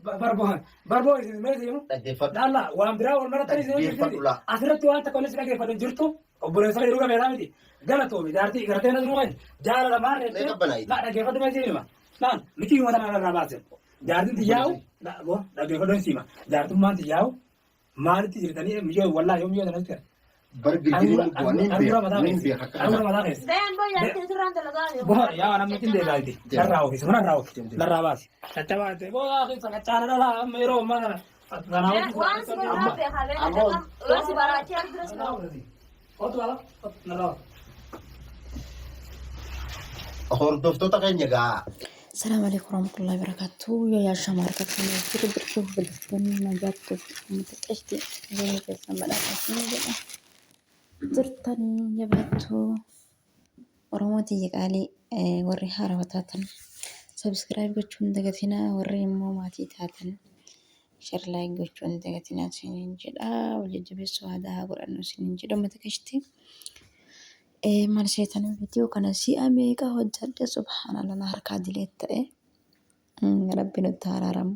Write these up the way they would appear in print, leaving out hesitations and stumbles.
Barboo isin meesii laalla waan biraa wal mara tarii isin jirti asirratti waan takka olis dhaggeeffatan jirtu obboleessa yeroo gameedhaa miti galatoomi jaartii gartee na duruun jaalala maarreettee na dhaggeeffatu meesii hima naan miti hima tanaa irraa baasen jaartiin tiyyaa'u dhaggeeffatu meesii hima jaartummaan tiyyaa'u maalitti jirtanii miyyoo wallaa yoo miyyoo tanatti kira. Angura mataa keessa. Boha yaa namni ittiin deegaati. Larraa ofiis mana irraa ofiis larraa baasi. Caccabaa boha keessa qacaana dhalaa amma yeroo ammaa kana. Waan si biraa beekamee yoo si baraachee argiras hordoftoota keenya gaa. Assalamu alaikum warahmatullahi wabarakatuh. Ya shamarra kan jiru bersyukur bersyukur najatu mutaqashti ini bersama datang juga. Jirtani jabatu oromoti kali warri harawatatan subscribe gochuun dagatina warri immoo maatii taatan share like gochuun dagatina sinin jedha wajjibbeessu aadaa godhannu sinin jedha mutaqashti. Maal seetan video kana si'a meeqa hojjadde subhanallah na harkaa dileet ta'e rabbi nutti araaramu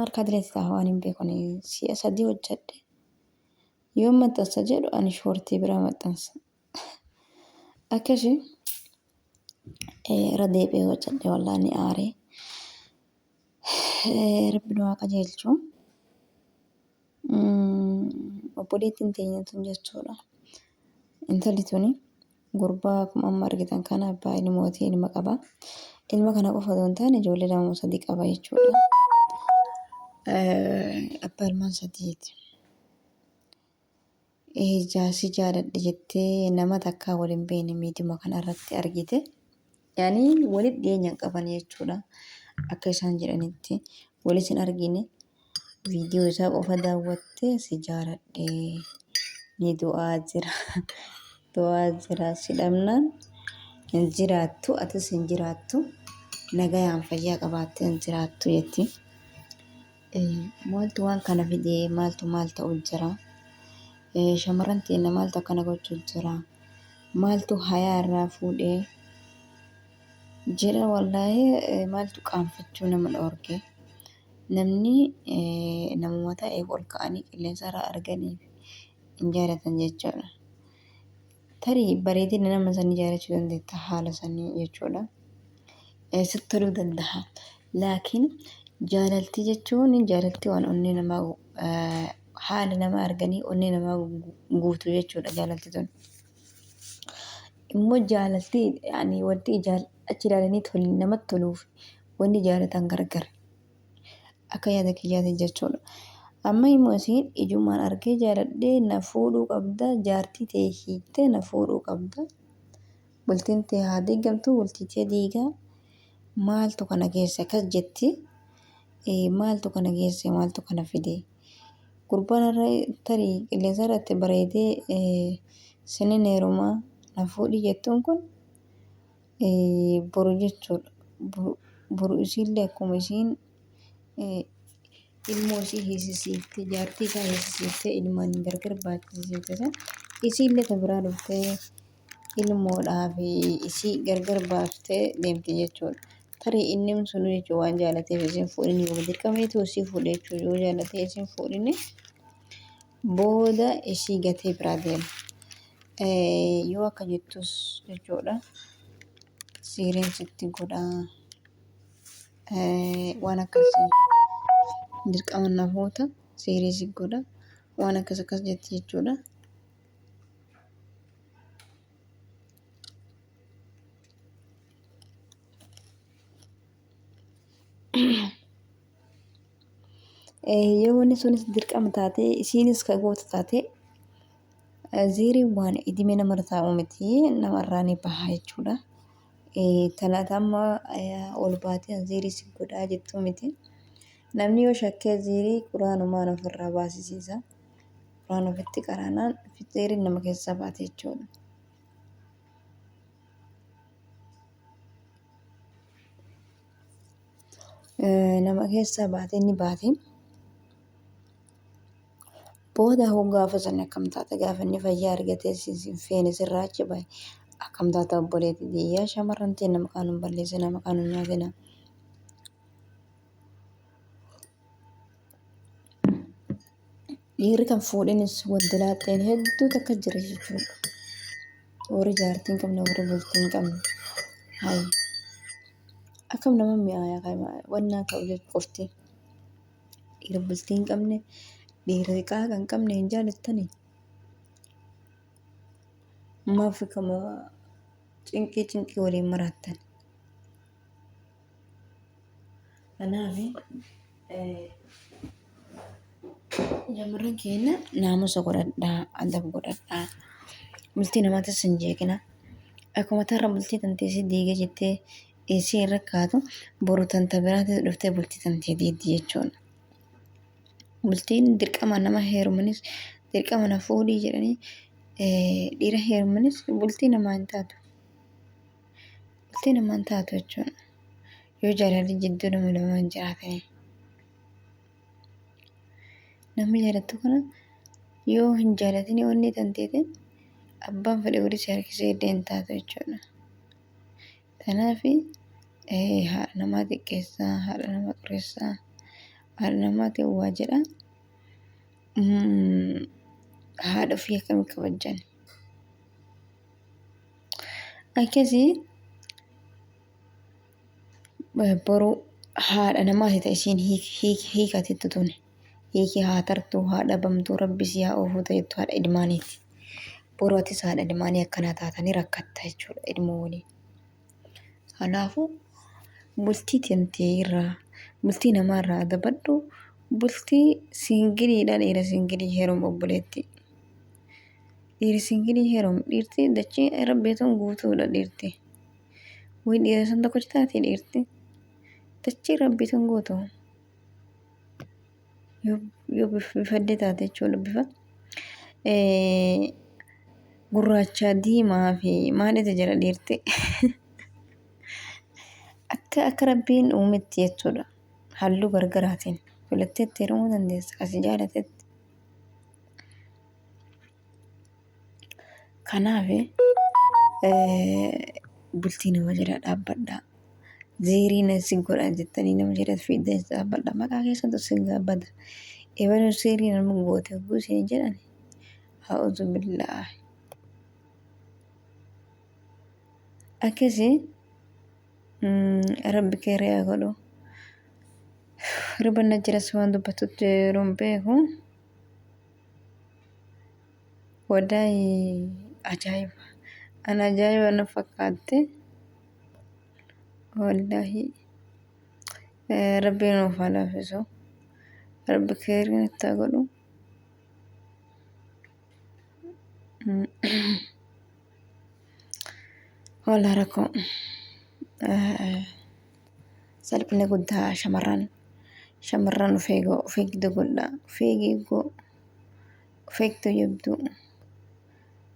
harkaa dileet ta'e waan hin beekne si'a sadii hojjadde yoo maxxansa jedhu ani shoortii bira maxxansa akkasi irra deebi'ee hojjadde wallahi ni aaree rabbi nu haa qajeelchu obboleettiin teenya tun jechuudha. Intalli tuni gurbaa akkuma amma argitan kana abbaa ilmootii ilma qaba. Ilma kana qofa osoo hin taane ijoollee lama sadii qaba jechuudha. Abbaa ilmaan sadiiti. Jaarsi jaaladhe jettee nama takkaa waliin beekne miidhuma kana irratti argite. Yaani walitti dhiyeenya qaban jechuudha. Akka isaan jedhanitti walis hin argine viidiyoo isaa qofa daawwattee si jaaladhe ni du'aa jira. Du'aa jira sidhamnaan hin jiraattu atis hin jiraattu nagayaan fayyaa qabaattee hin jiraattu jetti. Maaltu waan kana fidee maaltu maal ta'u jira. Shamarran teenya maaltu akkana gochuu jira. Maaltu hayaa irraa fuudhee jira wallahi maaltu qaanfachuu nama dhoorge. Namni namuma ta'e ol ka'anii qilleensa irraa arganiif hin jaalatan jechuudha. Tarii bareedina nama sanii jaalachuu dandeetta haala sanii jechuudha. Sitti toluu danda'a. Laakiin jaalaltii jechuun jaalaltii waan onnee namaa haala nama arganii onnee namaa guutu jechuudha jaalaltii tun. Immoo jaalaltii yaani wanti achi ilaalanii namatti toluuf wanti jaalatan gargar. Akka yaada kiyyaatti jechuudha. Amma immoo isin ijumaan argee jaaladhee na fuudhuu qabda jaartii ta'e hiiktee na fuudhuu qabda. Bultiin ta'e haa diigamtu bultii ta'e diigaa maaltu kana keessa akkas jetti maaltu kana keessa maaltu kana fide gurbaan irra tarii qilleensa irratti bareedee sinin heerumaa na fuudhii jettuun kun boru jechuudha. Boru isiillee akkuma isiin ilmoo isii hiisisiiftee jaartii isaa hiisisiiftee ilmaan gargar baachisiiftee isiillee kan biraa dhuftee ilmoodhaa fi isii gargar baaftee deemti jechuudha. Tarii inni sun jechuun waan jaalateef isiin fuudhini yoo dirqameetu isii fuudhee jechuudha yoo jaalatee isiin fuudhini booda isii gatee biraa deema. Yoo akka jettus jechuudha siiriin sitti godhaa waan akkasii. Dirqama namoota seerii godha waan akkas jetti jechuudha. Yoo wanni sunis dirqama taate isiinis ka goota taate ziiriin waan idime namarra taa'u miti namarraa ni baha jechuudha. Talaata amma ol baatee ziirii si godhaa jettuu miti. Namni yoo shakkee ziirii quraanumaan ofirraa baasisiisa. Quraan ofitti qaraanaan ziiriin nama keessaa baate jechuudha. Nama keessaa baate ni baate. Booda hoo gaafa sana akkam taata gaafa inni fayyaa argatee feene sirraa achi bahe akkam taata obboleetti diyyaa shamarran ta'e nama kaanuun balleesse nama kaanuun nyaatina. dhiirri kan fuudhinis waddalaateen hedduu takka jira jechuudha. Warri jaartii hin qabne warri bultii hin qabne. Hayi akkam nama mi'aayaa wannaa ta'u jechuudha qofti. Dhiira bultii hin qabne dhiira xiqqaa kan qabne hin jaalattanii. Maaf kama cinqii waliin maraattan. Kanaaf shamarran keenya naamusa godhadhaa, adab godhadhaa. Bultii namaatis hin jeeqina. Akkuma tarra bultii tanteessee diigee jettee eessii irra kaatu boru tanta biraatti dhuftee bultii tantee diiddi jechuudha. Bultiin dirqama nama heerumanis dirqama na fuudhii jedhanii dhiira heerumanis bultii namaa hin taatu. Bultii namaa hin taatu jechuudha. Yoo jaalalli jidduu nama lamaa hin jiraatanii. Namni jaalattu kana yoo hin jaalatin wanni tanteetiin abbaan fedhe godhi si harkisee illee hin taatu jechuudha. Kanaaf haadha namaa xiqqeessaa, haadha namaa xureessaa, haadha namaa ta'uwaa jedha. Haadha ofii akkamitti kabajjan. Akkasii boru haadha namaati ta'e isiin hiikateettu tuni. Hiiki haa tartuu haa dhabamtuu rabbis yaa oofuu ta'ettu haadha ilmaaniiti. Boru atis haadha ilmaanii akkanaa taatanii rakkatta jechuudha ilmoo waliin. Kanaafuu bultii tantee irraa bultii namaarraa adabadhu. Bultii singiliidha dhiira singilii heerumu obboleetti. Dhiirri singilii heerumu dhiirti dachee rabbeetuun guutuudha dhiirti. Wayii dhiira san tokko taate dhiirti. Dachee rabbeetuun guutu. Yoo bifadde taate jechuudha bifa. Gurraacha diimaa fi maalitu jira dhiirti. Akka rabbiin uumetti jechuudha. Halluu gargaraatiin filattee itti heerumuu dandeessa. Asi jaalatetti. Kanaaf bultii nama jala dhaabbadhaa. Zeeriin si godha jettanii nama jala fiidee dhaabbadhaa. Maqaa keessattuu si gaabbata. Eebaluun zeeriin nama goote guusee jedhani. A'uudhu billaahi. Akkasii rabbi keeree haa godhu. Ribanna jiras waan dubbatutti yeroo hin beeku. Wallahi ajaa'iba. Ana ajaa'iba na fakkaatte. Wallahi rabbiin nuuf haa laaffisu. Rabbi keeriin itti haa godhu. Walaa rakkoo salphina guddaa shamarran of eegduu godhaa. Of eegduu jabduu.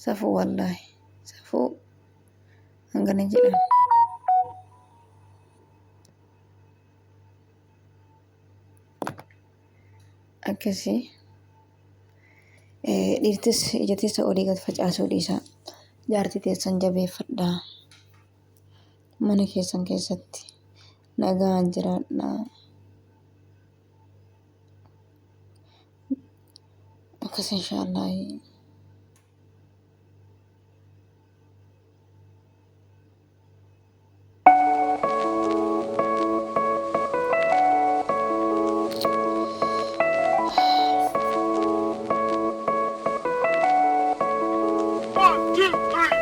Safuu wallahi safuu hangana jedhama. Akkasii dhiirtis ija teessa olii gad facaasuu dhiisaa. Jaartii teessan jabeeffadhaa. Mana keessan keessatti nagaan jiraadhaa. Akkas inshaallah. One, two, three.